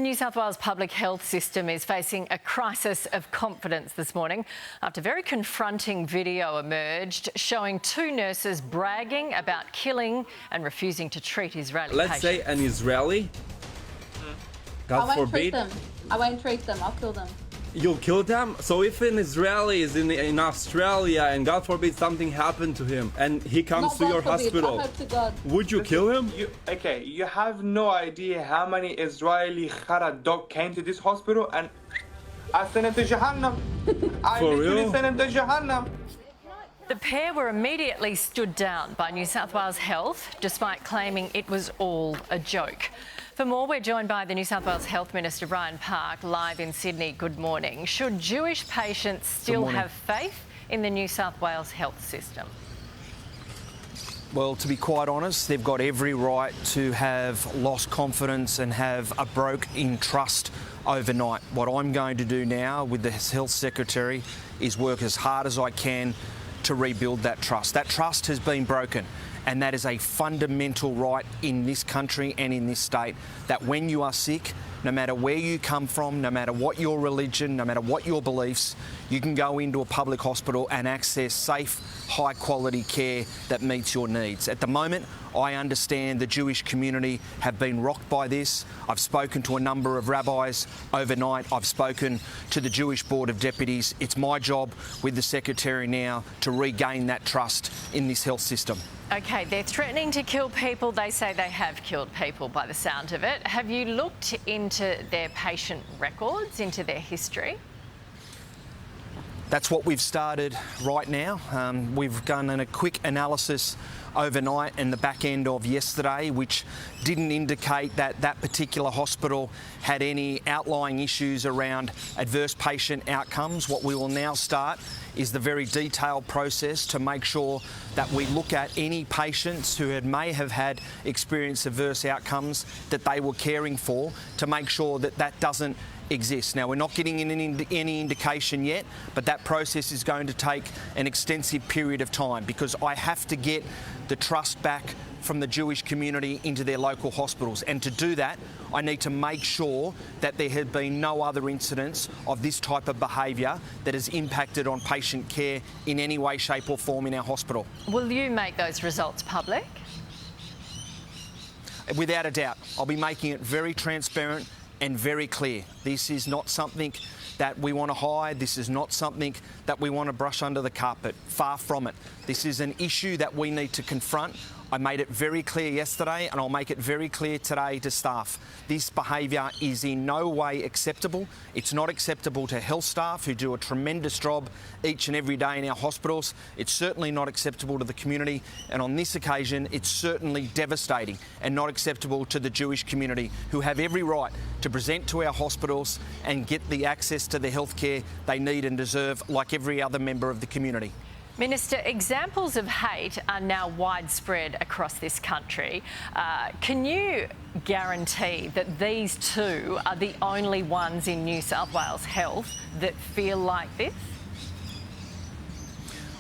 New South Wales public health system is facing a crisis of confidence this morning after very confronting video emerged showing two nurses bragging about killing and refusing to treat Israeli Let's patients. say an Israeli, God forbid. I won't treat them. I'll kill them. You'll kill them? So if an Israeli is in Australia and God forbid something happened to him and he comes to your hospital, I hope to God. would you kill him? You have no idea how many Israeli Khara dog came to this hospital and I sent him to Jahannam. I literally sent him to Jahannam. The pair were immediately stood down by New South Wales Health despite claiming it was all a joke. For more, we're joined by the New South Wales Health Minister, Ryan Park, live in Sydney. Good morning. Should Jewish patients still have faith in the New South Wales health system? Well, to be quite honest, they've got every right to have lost confidence and have a broke in trust overnight. What I'm going to do now with the Health Secretary is work as hard as I can to rebuild that trust. That trust has been broken. And that is a fundamental right in this country and in this state, that when you are sick, no matter where you come from, no matter what your religion, no matter what your beliefs, you can go into a public hospital and access safe, high-quality care that meets your needs. At the moment, I understand the Jewish community have been rocked by this. I've spoken to a number of rabbis overnight. I've spoken to the Jewish Board of Deputies. It's my job with the Secretary now to regain that trust in this health system. OK, they're threatening to kill people. They say they have killed people by the sound of it. Have you looked into their patient records, into their history? That's what we've started right now. We've done a quick analysis overnight and the back end of yesterday, which didn't indicate that that particular hospital had any outlying issues around adverse patient outcomes. What we will now start is the very detailed process to make sure that we look at any patients who may have had experienced adverse outcomes that they were caring for, to make sure that that doesn't exist. Now, we're not getting any indication yet, but that process is going to take an extensive period of time because I have to get the trust back from the Jewish community into their local hospitals. And to do that, I need to make sure that there have been no other incidents of this type of behaviour that has impacted on patient care in any way, shape or form in our hospital. Will you make those results public? Without a doubt. I'll be making it very transparent and very clear. This is not something that we want to hide. This is not something that we want to brush under the carpet. Far from it. This is an issue that we need to confront. I made it very clear yesterday and I'll make it very clear today to staff. This behaviour is in no way acceptable. It's not acceptable to health staff who do a tremendous job each and every day in our hospitals. It's certainly not acceptable to the community, and on this occasion it's certainly devastating and not acceptable to the Jewish community, who have every right to present to our hospitals and get the access to the healthcare they need and deserve like every other member of the community. Minister, examples of hate are now widespread across this country. Can you guarantee that these two are the only ones in New South Wales Health that feel like this?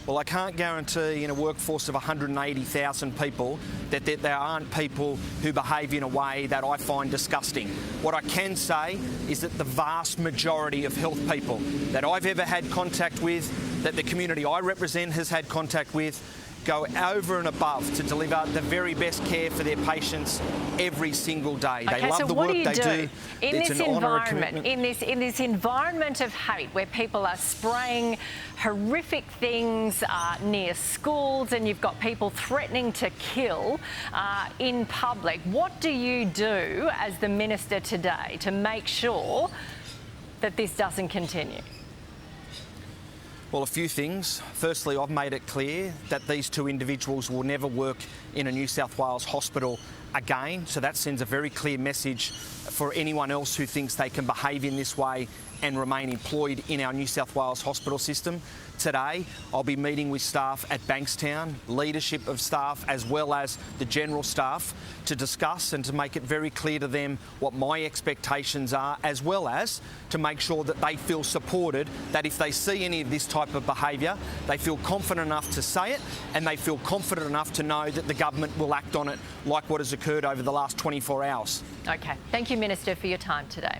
Well, I can't guarantee in a workforce of 180,000 people that there aren't people who behave in a way that I find disgusting. What I can say is that the vast majority of health people that I've ever had contact with, that the community I represent has had contact with, go over and above to deliver the very best care for their patients every single day. Okay, they love so the what work do you they do in It's this an honour and environment, commitment. in this environment of hate, where people are spraying horrific things near schools, and you've got people threatening to kill in public? What do you do as the minister today to make sure that this doesn't continue? Well, a few things. Firstly, I've made it clear that these two individuals will never work in a New South Wales hospital again. So that sends a very clear message for anyone else who thinks they can behave in this way and remain employed in our New South Wales hospital system. Today, I'll be meeting with staff at Bankstown, leadership of staff as well as the general staff, to discuss and to make it very clear to them what my expectations are, as well as to make sure that they feel supported, that if they see any of this type of behaviour, they feel confident enough to say it and they feel confident enough to know that the government will act on it, like what has occurred over the last 24 hours. Okay. Thank you, Minister, for your time today.